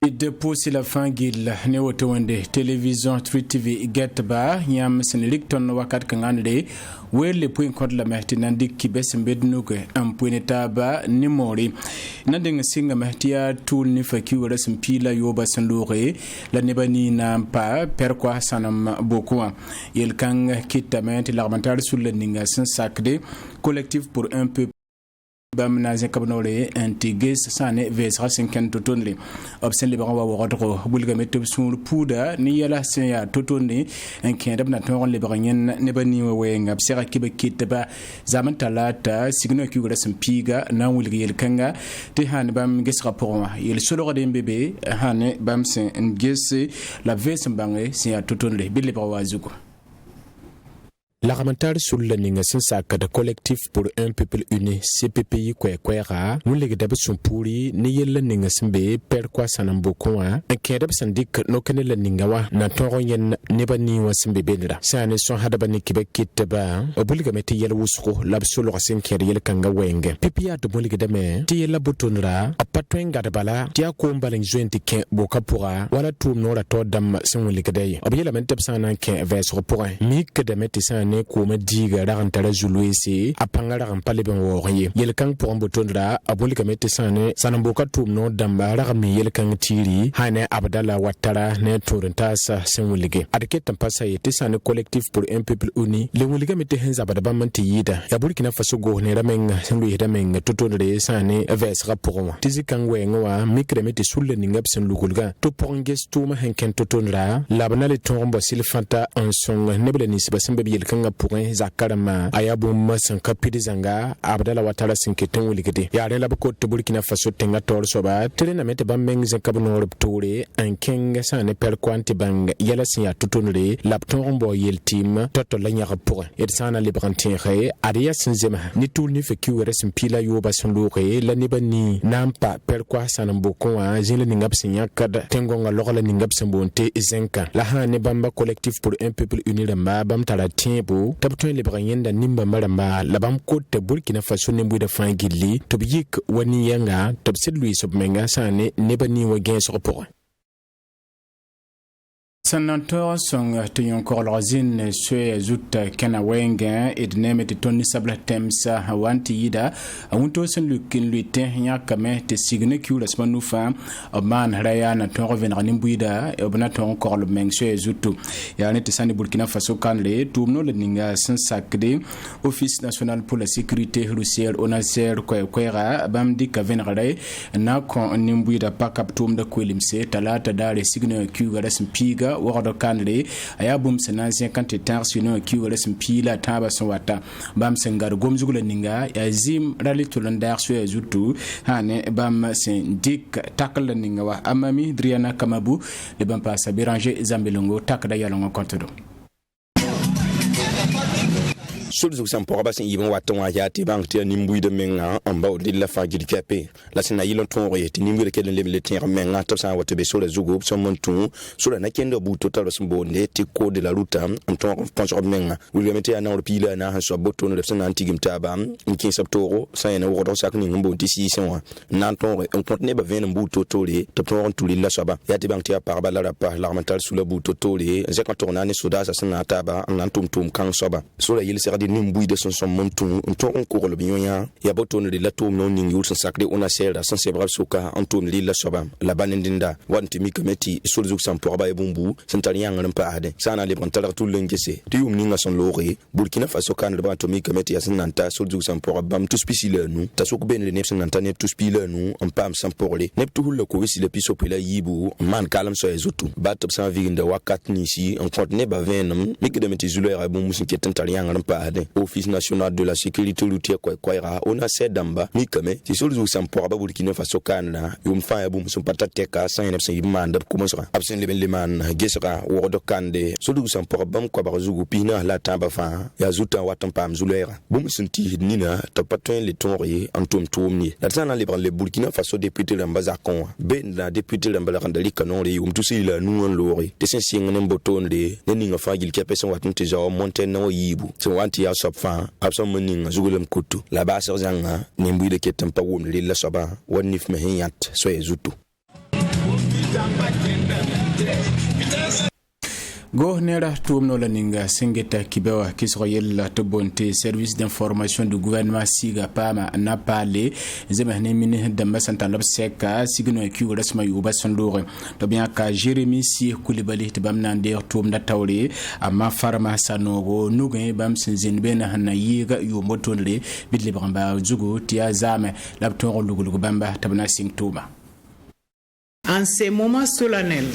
Depuis la fin de ne woto wende télévision 3TV get ba nyam senelik ton wakat kangande wele point kod la mehti nandi kibes mbednuge ampuneta ba ni mori nanding singa mehtia tool ni faki wala simpila yoba sandure la nebani na pa perkwa sanam beaucoup yel kang kitament l'armental sur le ninga sans sacré collectif pour un peu bam na kabnole intigis sane vesra 50 tonne obsen le bawa wodro bulga metub sur pouda ni yala ya totone en kendab na ton le bagnyen ne bani we ngab sera kibe kitba zaman talata signo ki gura sampiga na wulga yel kanga te han bam gis rapport yel solo de mbebe hane bam sen ngese la ves mbange ya totone bille bawa zuko. L'armental sur le ningasin sac de collectif pour un peuple uni CPPI kwera nous les gdab son pourri ni yel ningasin be per kwa sanamboko en kedab sandik no kenel ningawa na toronyen nebani wasimbe benra sane son hadabani kibek kitba obulga meti yel wusro labsolo rasin ker yel kanga wenge pipia de bolig de me ti yel botonra apatwenga de bala ti akomba jointi ken bokapura wala tum no la todam sen woligday obyela mentep sanan ken vers report mi que de meti sane kuma diga ragantara zuluisi apangara rampale ben woriye yelkang pour ambotondra aboli kamete sane sanamboka tumno damba ragami yelkang tiri hane abdala watara ne torentasa senwulige adike tampasa yete sane collectif pour un peuple uni le wulige mete henza badaba manti yida ya Burkina Faso go ne ramenga sendu yida menga totondre sane ves rapport tizikang wenwa mikre mete sulle ningap sen lugulga to ponges tuma henken totondra labnale tombo silfanta en song nebele nisba sembe yelkang pour zakarama ayabum sankapidi zanga abdala watara sinketen wuligede ya rela bako to Burkina Faso tenga tor soba terena mete bameng zakabno ruptore en kenga sane per quanti bang yala sinya tutunre lapton bo yel team toto la nyara pour et sana librantin re aria sinzema ni tool ni fe kiwere simpila yoba sonlore la nibani nampa per kwa sana mboko a jile ningap sinya kada tengonga lokala ningap sembonte zenka la hane bamba collectif pour un peuple uni ramba bam taratimbo tabtoy le branyenda nimba maramba labam kote Burkina Faso nembu da fangili tobiyik wani yanga tobsid Louis Obmenga sane nebani wa gen support Senator song tenyon korlozin swe zut kana wenga edneme te tonni sabla temsa hawanti yida awunto sen lukin luiten nya kame te signe kula smanu fa man raya na to revenir nimbuida obna to korlo meng swe zutu ya ne te sani Burkina Faso kanle tumno le ninga sen sakde Office national pour la sécurité routière onaser kwera bamdi ka venrade na ko nimbuida pakap tum da kwelimse talata dare signe kula smpiga wado kanre ayabum senansi kante tarsino ki wala simpila taba sonwata bam sengar gomzugula ninga yazim ralitulanda so yazutu hane bam sendik takala ninga wa amami Driana Kamabu le bam passa Béranger Zambelongo takada yalongo kontodo Sulzu sampora basin yibon waton wa yati bank nimbuy de menga amba o dilla fagir kapé la sina yilon ton royeti nimbuy ke le tier menga to sa wato be sur le zugo son monton sur la nakendo bu total smbonde ti ko de la route en ton pense menga wil yamete na pila na so boton de sina antigim taba nkin septoro sa yana wodo sak ni ngbo ti 600 nan ton on contene ba 20 bu totole to ton tuli la soba yati bank tia par bala pa l'armental sous le bu totole zeka torna ni soda sa sina taba nan tum kan soba sur la yil nimbuy de son monton on ko le bignoya ya boton de la tom non ningi ul sacré on a serra sans sebra soka antom li la soba la banendinda wanti mi committee sur zuk sam pour ba bumbu sentalian ngam paade sana le bantal tout l'engese ti ninga son lori Burkina Faso kan le banto mi committee asinanta sur zuk sam pour bam tout spécial nous ta sok ben le nef sananta ne tout spécial nous on pam sam pour le nep tout le ko wisi le piso pela yibu man kalam so ezutu batop sans viginda wakat ni si on compte ne ba venam mi que de meti zulera bum musin ke tentalian ngam paade Office national de la sécurité routière kwera on a set damba mikame ti solu sampora ba Burkina Faso kana yum fa ya bum sun patateka san ne sen manda kuma sura absen le man gesra wodo kande solu sampora bam kwa ba zugu pina la tamba fa ya zuta watan pam zulera bum sun ti nina to patwen le tonri antum tumni la tana le Burkina Faso député lamba zakon ben la député lamba la randali kanon le yum tusi la nou lori te sen singene mboton de ne ninga fa gil kepeson watun te jaw monten no yibu so wanti ya sopfa abson muning zugulem kutu la basir zanga nimbuide ketem pa wum lilla soba wonif me hinyat so ezutu go nera tumno la ninga singeta kibewa kisroyel to bonte service d'information du gouvernement siga pama na pale zemahne mini damba santa lob seka signo ku rasma yuba sondore to bien ka Jérémy si Koulibaly to bamna nder tum da tawre amma farma sanogo nugen bam sinzin bena hanna yiga yu motondre bidle bamba zugo tia zame lapton lugulugo bamba tabna sing tuma. En ces moments solennels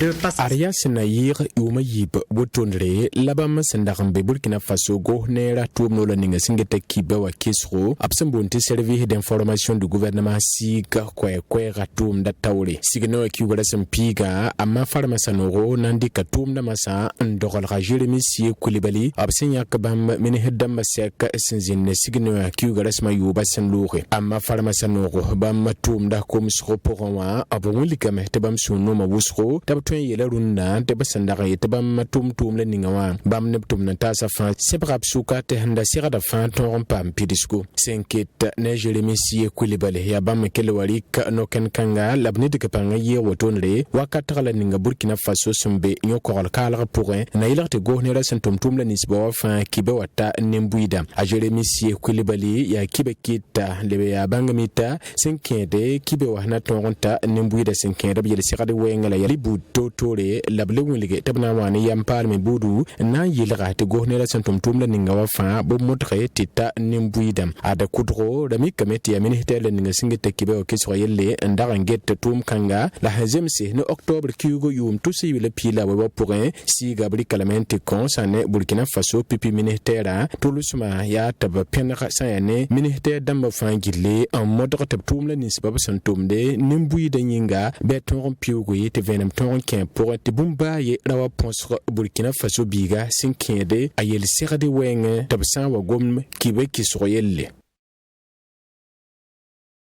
de passage. Arias Naïr Yuma Yib Botondre, Labam Sandarambe Burkina Faso, Gohnera, Tourno la Ninga Singeta Kibawa Kisro, Absembonte service d'information du gouvernement Siga, Kwe Ratum da Tauri, Signo Kugalasam Piga, Ama Farmasanoro, Nandi Katum Namasa, Ndoral Jérémy si Koulibaly, Absenya Kabam, Minihedam Masek, Senzin, Signo Kugalasma Yuba Sanlure, Ama Farmasanoro, Bam Tum da Komisro Poronwa, Abon. Likame tebam sunu ma wusro tabtwen yela runda tebasandara yetebam tum le ningawa bam neptum na tasa fa sebrab suka te handa sirada fa ton pam pidisco senket ne Jérémy si Koulibaly ya bam kelwarik no ken kanga labni de kapanga ye wotonre wakatra la ninga Burkina Faso sumbe nyokol kala pourrin na ilarte gohnera sentum la nisbo fa kibe wata nembuida a Jérémy si Koulibaly ya kibekita lebe ya bangamita senkede kibe wana tonta nembuida senken rab yele sigade wengala yali buto tore lable wenge tabna wani yampar me budu na yilga te gohnera sentum la ninga wafa bo motre tita nimbuidam ada kudro rami kameti ya ministère ninga singete kibe o kesro yelle ndara ngette tum kanga la hazemse no octobre kugo yum tusi wile pila wa pourrin si gabri kalamente kon sane Burkina Faso pipi ministère tulusuma ya tab penra sayane ministère damba fangile en modre tab la nisbab sentum de nimbuida nyinga beton piugo te venem ton ken pour te bumba ye rawa ponsre Burkina Faso biga sinkede ayel serade wenge tabsan wa gom kibe kisroyelle.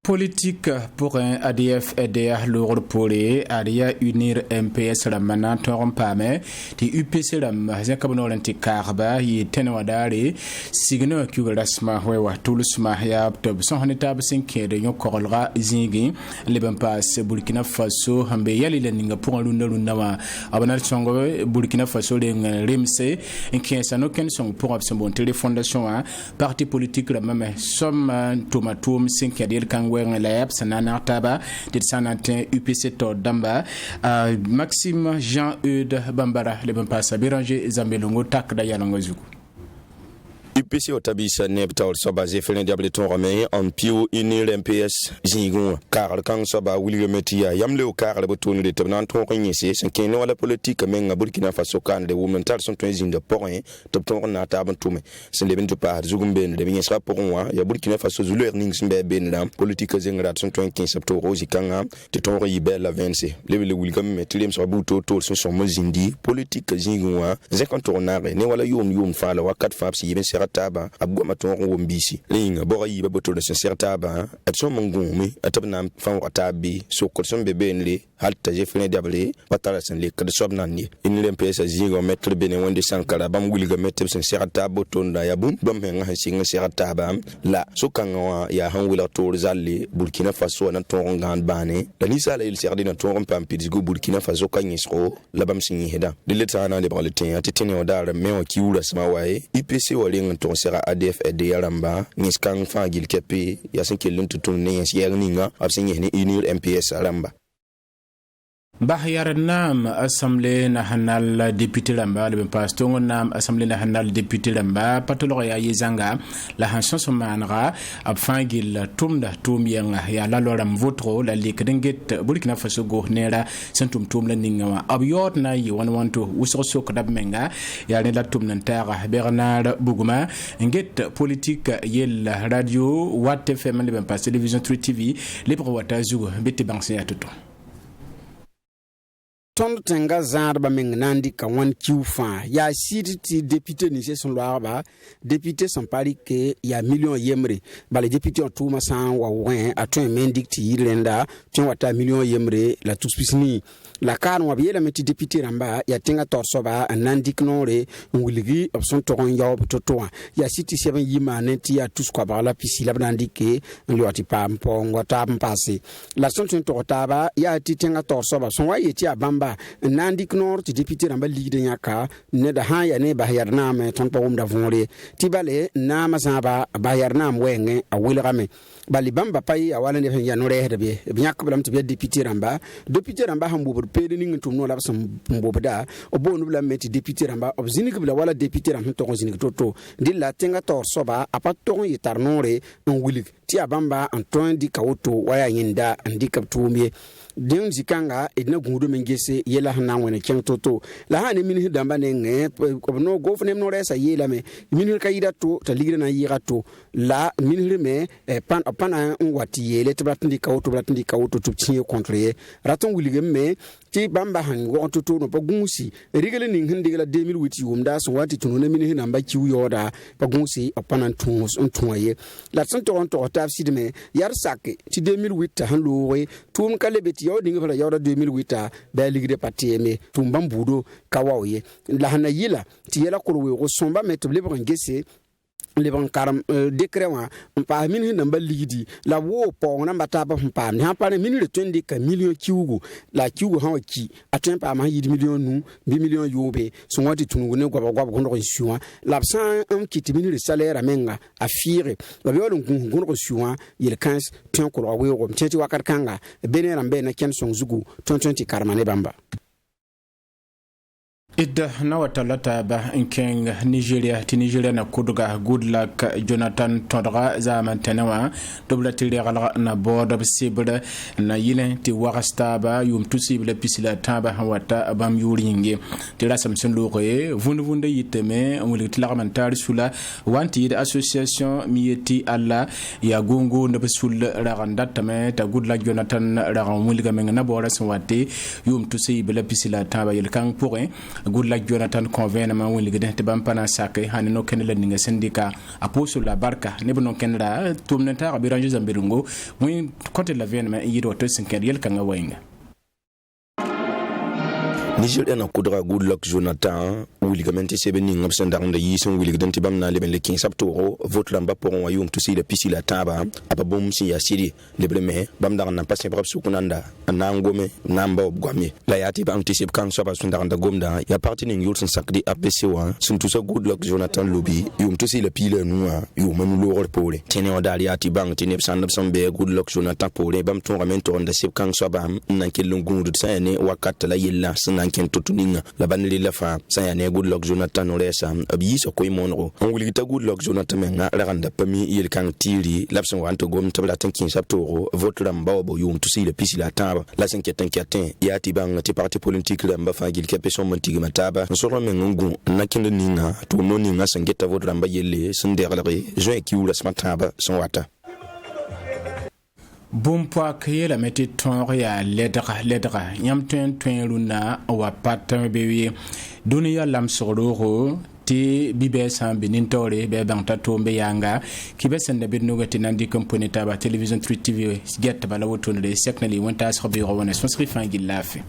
Politique pour un ADF EDA lourd pour Aria unir MPS la manaton pame ti UPC la zakabno lanti karba yi tenwadare signo kugrasma wewa tulusma ya tob son hanitab sinke de yokorolra zingi leben pass Burkina Faso hambe yali la ninga pour lunda wa abanal songo Burkina Faso le rimse inkiensa no ken son pour absembon téléfondation parti politique la même somme tomatum sinke de kan la yap sanana taba de sanatin UPC to damba Maxime Jean-Eudes Bambara le Bampasa Béranger Zambelongo tak da yanongo zugu UPC Otabisa Nepta so basé Félin Diableton Romain en Pio Unir MPS Zingon car quand so ba William Metia yamle au car le bouton de tabnan ton rigné c'est qu'un wala politique menga Burkina Faso kan de womental sont twins de point topton na taban tume c'est les bento par zugumben de bien sera pour moi ya Burkina Faso zu learning smbe ben la politique zengrat sont 15 septembre zikanga de ton ribel la 26 le William Metia so buto to son mozindi politique Zingon zekantornare ne wala yom fa la wakat fa si ben taba abgo maton wombisi linga bora yiba boto de sincère taba atso mongumi atabna fan watabi so korson bebenle halta je fene diable patala san le kad sobnani in l'MPS zingo mettre bene wonde sankara bam wulga mettre sincère taba tonda ya bum bam henga singa sincère taba la so kanga ya han wula to zalle Burkina Faso na ton ngan bane dani sala il serdi na ton pam pizgo Burkina Faso kanyisro la bam singi heda de l'état na liberté atitene odara mewa kiura smawaye IPC wali ton sera ADF EDA ramba niskang fagil kepe yasin kelun tutun ne yasiyerninga absinye ni unir MPS ramba Bahyar nam Assemblée nationale député lamba le paston nam Assemblée nationale député lamba patolo ya yezanga la hanson somanra abfangil tumda tumyenga ya la loram votro la likdenget Burkina Faso go nera sentum tumla ninga abyot na yi 112 usoso kadab menga ya ne la tumna ntara Bernard Bougouma nget politique yel radio Wat FM le pas télévision 3 TV les pro wata zugo beti banse ya tuto Ton tenga zarba meng nandi ka wan kiufa ya siti député ni son loaba député son pari que ya million yemre ba les députés tout ma san wa wen a ton mendicti irenda ton wata million yemre la tous pisni la kan wa biela meti député ramba ya tenga torsoba nandi knore nguligi option to gon yaw to ya siti seben yima neti ya tous kwa ba la pisi la nandi ke nliwati pam pongo tam passé la son to taba ya ti tenga torsoba son wa yeti abamba nandi knor ti député ramba ligde nyaka ne da ha ya ne ba yarna me ton pawum da vonre ti bale na masaba ba yarna mwenge a wilgame bali bamba pai awala ne ya no re hebe nyak blam ti député ramba hambu bur pede ni ngum no la sam mbobda obonu blam meti député ramba obzinik bla wala député ram to zinik toto dilla tenga tor soba apaton yitarnore en wilig ti abamba antoine di kawoto waya yinda andi kaptumie den zikanga edna gudo mengese yela hana wona ken toto la hani min hidamba ne nge no gofne no resa yela me min kayida to ta ligre na yira to la min me pana wati yele to blatndi kawoto to tie contre raton wilige me ti bamba han go toto no pagunsi rigele ning hindigala 2008 wumda so wati tunu ne min hinamba kiwu yoda pagunsi opana tuns ontoye la santo to tafside me yar sakke ti 2008 han lowe tum kalebeti yo dinga fala yawda 2008 da ligre pateme tumbam budo kawaye la hana yila ti yela kurwe go somba metle bangese le ban karam décret wa pa min hin namba ligidi la wo po na mbata ba pa ni ha pa min le 20 ka million kiugo la kiugo ha ki aten pa ma yidi million nu 2 million yobe so wati tungu ne gwa ko ndo shuwa la san kiti min le salaire amenga afire la biolo ngo shuwa yel 15 ten ko wa we ko mteti wakar kanga benera mbe na ken son zugu 2020 karmane bamba idda na watalata ba inkeng Nigeria na kuduga Goodluck Jonathan Todra za mantenawa dobla tilira na board of sibre na yile ti warasta ba yum tusible pisila taba hawata bam yuringe tila samson lore vunde yiteme amuli tilamentari sula wanti de association mieti alla ya gongo ne besul ragandata me ta Goodluck Jonathan ragamulga menga board sanwate yum tusible pisila taba yel kan pouré Goodluck Jonathan convenement woni ligede te bampana saké hani no kenela ninga syndicat apostle la barka ne bonon kenela tumnata abiranje zambirungo muy côté la venement yido to sinkel yel kanga waynga Nigeria na kudra Goodluck Jonathan wiligamente sebeni ngam nda yison wiligdenti bamna leben le 15 septembre vote lamba pour un royaume tout si le pisi la taba ababom si ya siri le bleme bamda na passe brab sukunanda nangome namba obgwami la yati ba anticip kan so ba sunda gomda ya parti ni yursen sakdi apc wa sun tout so Goodluck Jonathan lobby yum tout si le pile noa yum manu lo pole tene odali yati bang tene be Goodluck Jonathan pole bam ton ramen to nda sip kan so ba nan kelungu du sane wakata la yella ken tutuninga la banli la fa saya ne Goodluck Jonathan oresa abi so koy monro on wulita Goodluck Jonathan menga la randa pami yel kan tiri lapson wanto gom tabla tankin saptoro vote lamba bo yum tusi le pisi la taba la senketan ya ti bang ti parti politique lamba fa gil kepeson montigi mataba so ro mengu nakinde ninga to noninga sengeta vote lamba yelle senderle jo ki wula smataba son wata Bompwa kayela meti tonria ledra nyamten runa wa patin bewi dunia lam sororo ti bibesa benintore be bangta tombe yanga kibesende benugati nandi company taba television 3 TV get bala wotonde seknali wonta so be rawone so sri fangi lafi